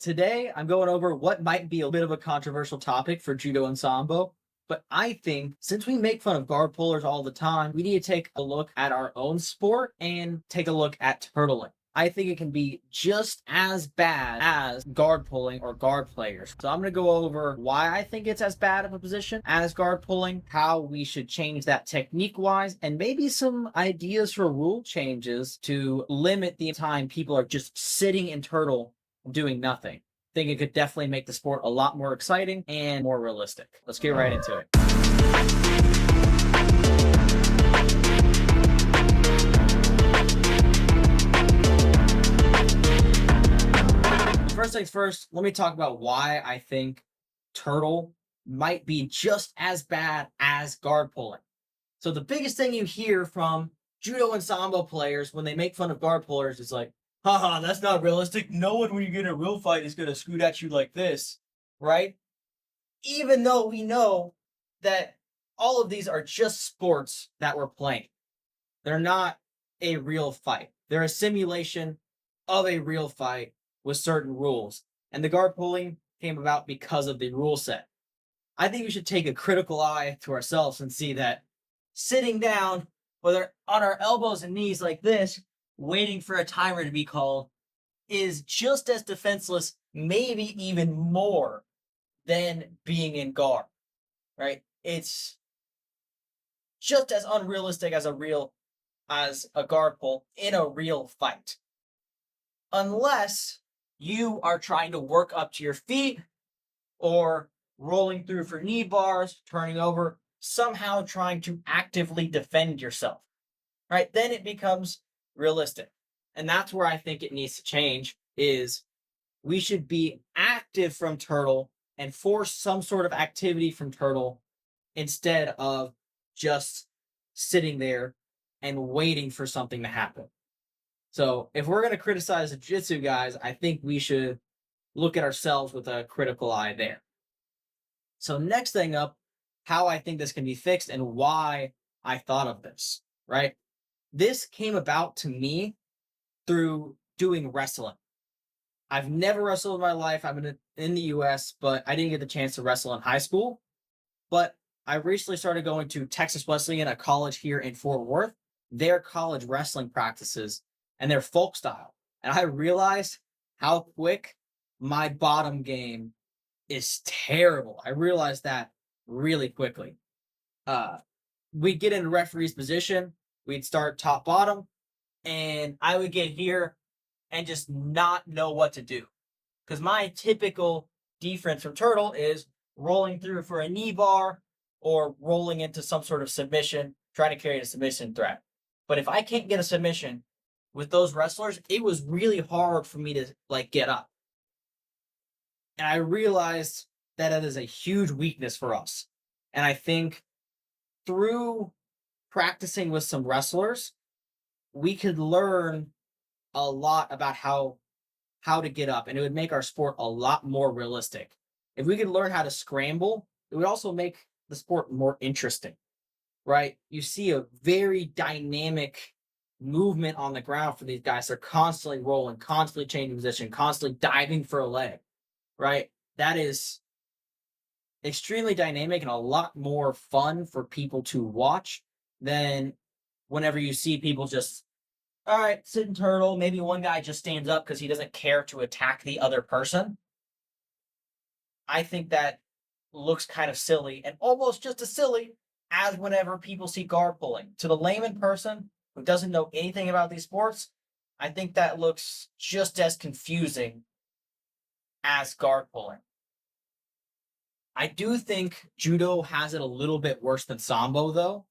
Today, I'm going over what might be a bit of a controversial topic for judo and sambo, but I think since we make fun of guard pullers all the time, we need to take a look at our own sport and take a look at turtling. I think it can be just as bad as guard pulling or guard players. So I'm going to go over why I think it's as bad of a position as guard pulling, how we should change that technique-wise, and maybe some ideas for rule changes to limit the time people are just sitting in turtle doing nothing. I think it could definitely make the sport a lot more exciting and more realistic. Let's get right into it. First things first, let me talk about why I think turtle might be just as bad as guard pulling. So the biggest thing you hear from judo and sambo players when they make fun of guard pullers is like, haha, that's not realistic. No one, when you get in a real fight, is going to scoot at you like this, right? Even though we know that all of these are just sports that we're playing. They're not a real fight. They're a simulation of a real fight with certain rules. And the guard pulling came about because of the rule set. I think we should take a critical eye to ourselves and see that sitting down, whether on our elbows and knees like this, waiting for a timer to be called, is just as defenseless, maybe even more than being in guard, right? It's just as unrealistic as a guard pull in a real fight. Unless you are trying to work up to your feet or rolling through for knee bars, turning over, somehow trying to actively defend yourself, right? Then it becomes realistic. And that's where I think it needs to change is we should be active from turtle and force some sort of activity from turtle instead of just sitting there and waiting for something to happen. So if we're going to criticize the jiu-jitsu guys, I think we should look at ourselves with a critical eye there. So next thing up, how I think this can be fixed and why I thought of this, right? This came about to me through doing wrestling. I've never wrestled in my life. I'm in the US, but I didn't get the chance to wrestle in high school. But I recently started going to Texas Wesleyan, a college here in Fort Worth, their college wrestling practices and their folk style. And I realized how quick my bottom game is terrible. I realized that really quickly. We'd get in a referee's position, we'd start top bottom, and I would get here and just not know what to do. Because my typical defense from turtle is rolling through for a knee bar or rolling into some sort of submission, trying to carry a submission threat. But if I can't get a submission with those wrestlers, it was really hard for me to get up. And I realized that it is a huge weakness for us. And I think through practicing with some wrestlers, we could learn a lot about how to get up, and it would make our sport a lot more realistic. If we could learn how to scramble, it would also make the sport more interesting, right? You see a very dynamic movement on the ground for these guys. They're constantly rolling, constantly changing position, constantly diving for a leg, right? That is extremely dynamic and a lot more fun for people to watch than whenever you see people just, all right, sit and turtle. Maybe one guy just stands up because he doesn't care to attack the other person. I think that looks kind of silly and almost just as silly as whenever people see guard pulling. To the layman person who doesn't know anything about these sports, I think that looks just as confusing as guard pulling. I do think judo has it a little bit worse than sambo, though.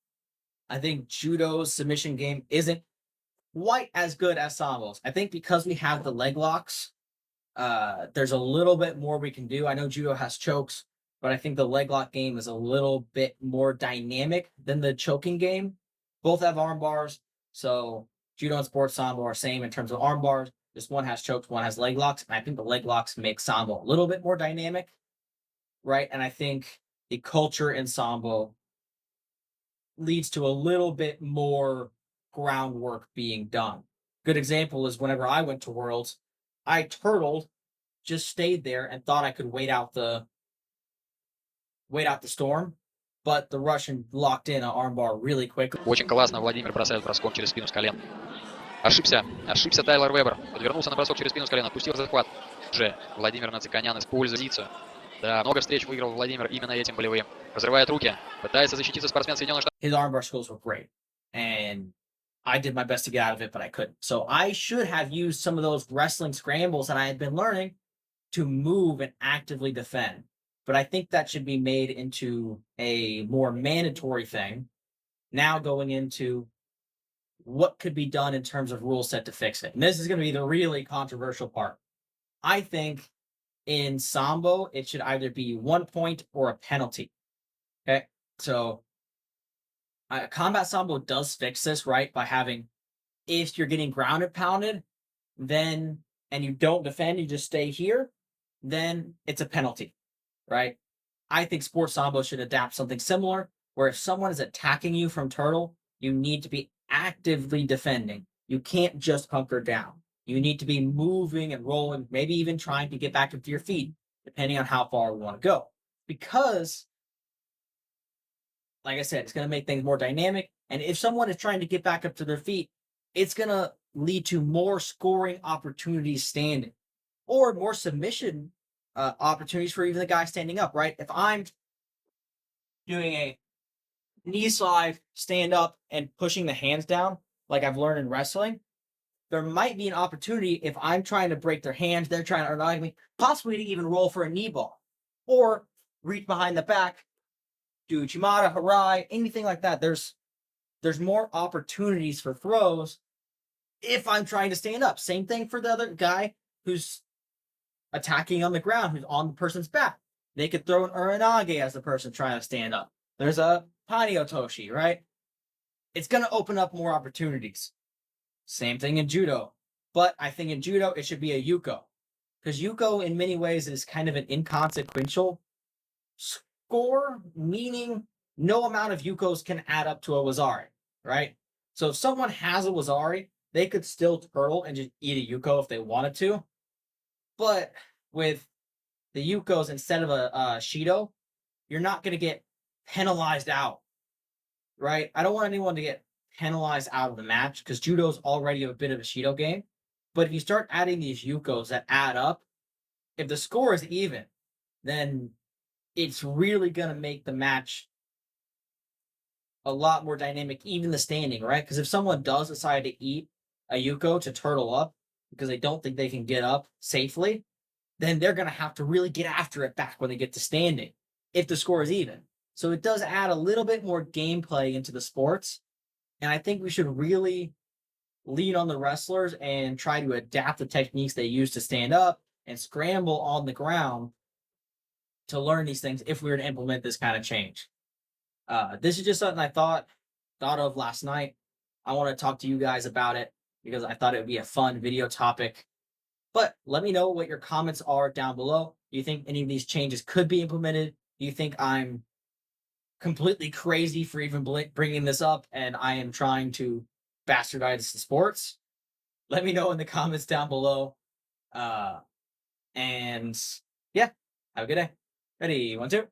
I think judo's submission game isn't quite as good as sambo's. I think because we have the leg locks, there's a little bit more we can do. I know judo has chokes, but I think the leg lock game is a little bit more dynamic than the choking game. Both have arm bars, so judo and sports sambo are same in terms of arm bars. Just one has chokes, one has leg locks, and I think the leg locks make sambo a little bit more dynamic, right? And I think the culture in sambo leads to a little bit more groundwork being done. Good example is whenever I went to Worlds, I turtled just stayed there and thought I could wait out the storm, but the Russian locked in an armbar really quickly. Очень классно Владимир бросает броском через спину с колен. Ошибся Тайлер Вебер. Подвернулся на бросок через спину с колен, отпустил захват. Уже Владимир Нациконян использует позицию. Да, много встреч выиграл Владимир именно этим болевым. Разрывает руки, пытается защититься спортсмен Соединенных Штатов. His armbar skills were great, and I did my best to get out of it, but I couldn't. So I should have used some of those wrestling scrambles that I had been learning to move and actively defend. But I think that should be made into a more mandatory thing. Now going into what could be done in terms of rule set to fix it. And this is going to be the really controversial part. I think in Sambo, it should either be 1 point or a penalty. Okay. So Combat Sambo does fix this, right? By having, if you're getting grounded pounded, then, and you don't defend, you just stay here, then it's a penalty, right? I think Sports Sambo should adapt something similar, where if someone is attacking you from turtle, you need to be actively defending. You can't just hunker down. You need to be moving and rolling, maybe even trying to get back up to your feet, depending on how far we want to go. Because, like I said, it's going to make things more dynamic. And if someone is trying to get back up to their feet, it's going to lead to more scoring opportunities standing, or more submission opportunities for even the guy standing up, right? If I'm doing a knee slide, stand up, and pushing the hands down, like I've learned in wrestling, there might be an opportunity if I'm trying to break their hands, they're trying to unknock me, possibly to even roll for a knee ball, or reach behind the back, do Chimata, Harai, anything like that. There's more opportunities for throws if I'm trying to stand up. Same thing for the other guy who's attacking on the ground, who's on the person's back. They could throw an Uranage as the person trying to stand up. There's a Paniotoshi, right? It's going to open up more opportunities. Same thing in Judo. But I think in Judo, it should be a Yuko. Because Yuko, in many ways, is kind of an inconsequential score, meaning no amount of Yukos can add up to a Wazari, right? So if someone has a Wazari, they could still turtle and just eat a Yuko if they wanted to. But with the Yukos, instead of a Shido, you're not going to get penalized out, right? I don't want anyone to get penalized out of the match because Judo's already a bit of a Shido game. But if you start adding these Yukos that add up, if the score is even, then it's really going to make the match a lot more dynamic, even the standing, right? Because if someone does decide to eat a Yuko to turtle up because they don't think they can get up safely, then they're going to have to really get after it back when they get to standing if the score is even. So it does add a little bit more gameplay into the sports. And I think we should really lean on the wrestlers and try to adapt the techniques they use to stand up and scramble on the ground to learn these things if we were to implement this kind of change. This is just something I thought of last night. I want to talk to you guys about it because I thought it would be a fun video topic. But let me know what your comments are down below. Do you think any of these changes could be implemented? Do you think I'm completely crazy for even bringing this up and I am trying to bastardize the sports? Let me know in the comments down below. And yeah, have a good day. Ready? 1, 2.